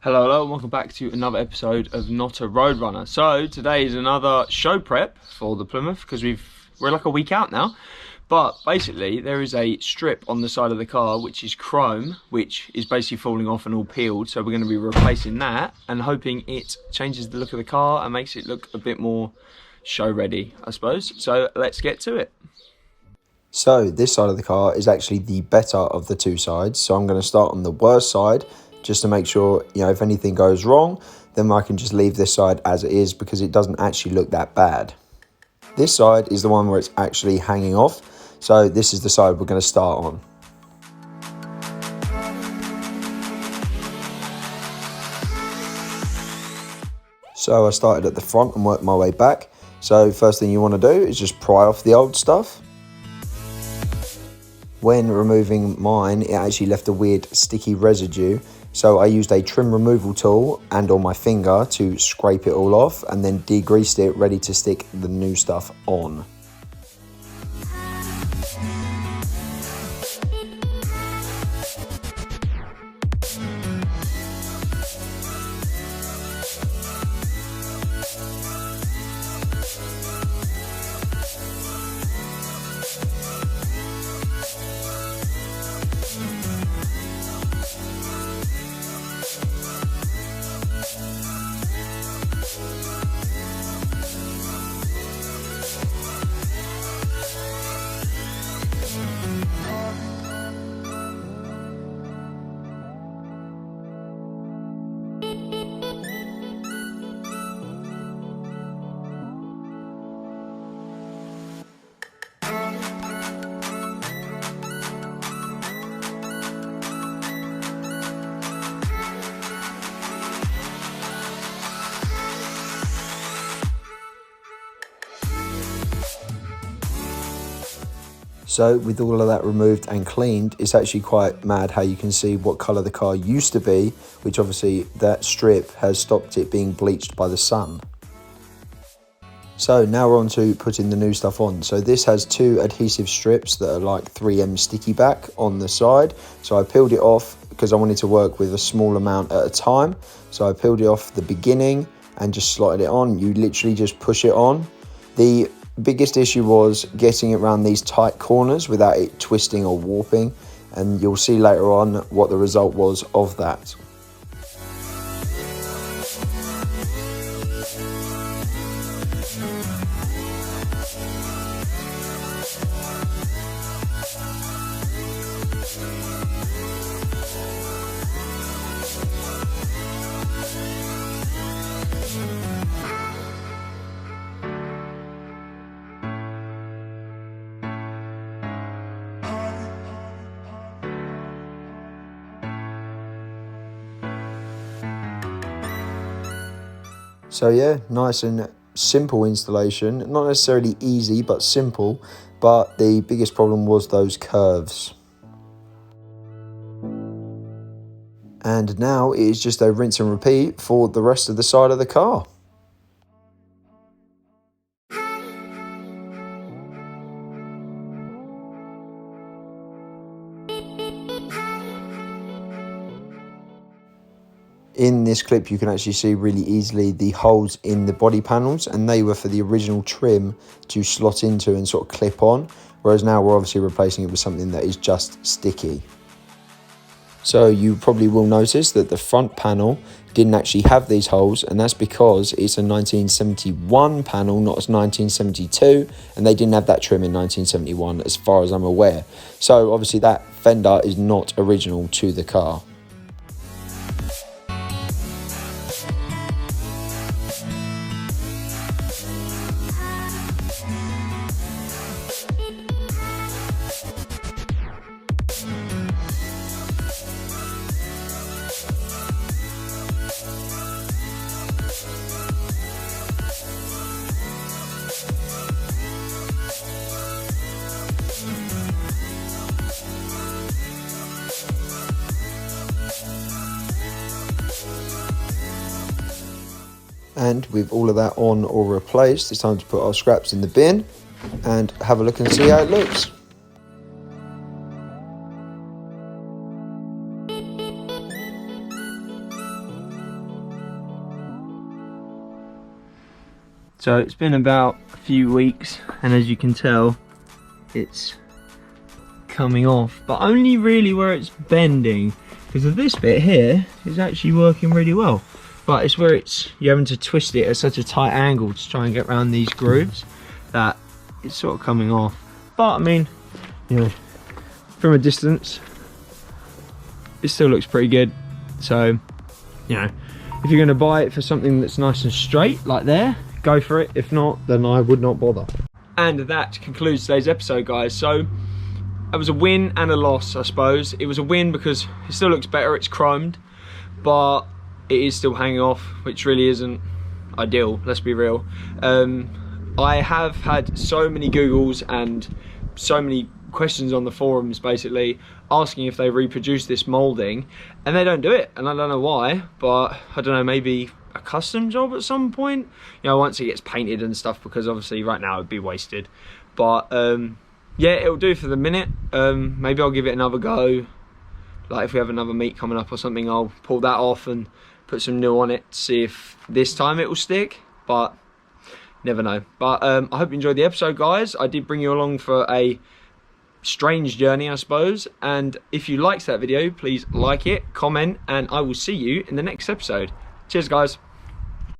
Hello, hello, and welcome back to another episode of Not a Roadrunner. So today is another show prep for the Plymouth because we're like a week out now. But basically, there is a strip on the side of the car which is chrome, which is basically falling off and all peeled. So we're going to be replacing that and hoping it changes the look of the car and makes it look a bit more show ready, I suppose. So let's get to it. So this side of the car is actually the better of the two sides. So I'm going to start on the worst side just to make sure, if anything goes wrong, then I can just leave this side as it is because it doesn't actually look that bad. This side is the one where it's actually hanging off. So this is the side we're going to start on. So I started at the front and worked my way back. So first thing you want to do is just pry off the old stuff. When removing mine, it actually left a weird sticky residue. So I used a trim removal tool and on my finger to scrape it all off and then degreased it ready to stick the new stuff on. So with all of that removed and cleaned, it's actually quite mad how you can see what colour the car used to be, which obviously that strip has stopped it being bleached by the sun. So now we're on to putting the new stuff on. So this has two adhesive strips that are like 3M sticky back on the side. So I peeled it off because I wanted to work with a small amount at a time. So I peeled it off the beginning and just slotted it on. You literally just push it on. The biggest issue was getting it around these tight corners without it twisting or warping, and you'll see later on what the result was of that. So yeah, nice and simple installation. Not necessarily easy, but simple. But the biggest problem was those curves. And now it is just a rinse and repeat for the rest of the side of the car. In this clip you can actually see really easily the holes in the body panels, and they were for the original trim to slot into and sort of clip on, whereas now we're obviously replacing it with something that is just sticky. So you probably will notice that the front panel didn't actually have these holes, and that's because it's a 1971 panel, not a 1972, and they didn't have that trim in 1971 as far as I'm aware. So obviously that fender is not original to the car. And with all of that on or replaced, it's time to put our scraps in the bin and have a look and see how it looks. So it's been about a few weeks, and as you can tell, it's coming off, but only really where it's bending, because of this bit here is actually working really well. But it's where you're having to twist it at such a tight angle to try and get around these grooves that it's sort of coming off. But I mean, you know, from a distance, it still looks pretty good. So, you know, if you're going to buy it for something that's nice and straight like there, go for it. If not, then I would not bother. And that concludes today's episode, guys. So it was a win and a loss, I suppose. It was a win because it still looks better, it's chromed, but it is still hanging off, which really isn't ideal, let's be real. I have had so many Googles and so many questions on the forums basically asking if they reproduce this moulding, and they don't do it, and I don't know why, but I don't know, maybe a custom job at some point, you know, once it gets painted and stuff, because obviously right now it'd be wasted. But yeah, it'll do for the minute. Maybe I'll give it another go, like if we have another meet coming up or something, I'll pull that off and put some new on it to see if this time it will stick, but never know. But I hope you enjoyed the episode, guys. I did bring you along for a strange journey, I suppose, and if you liked that video, please like it, comment, and I will see you in the next episode. Cheers, guys.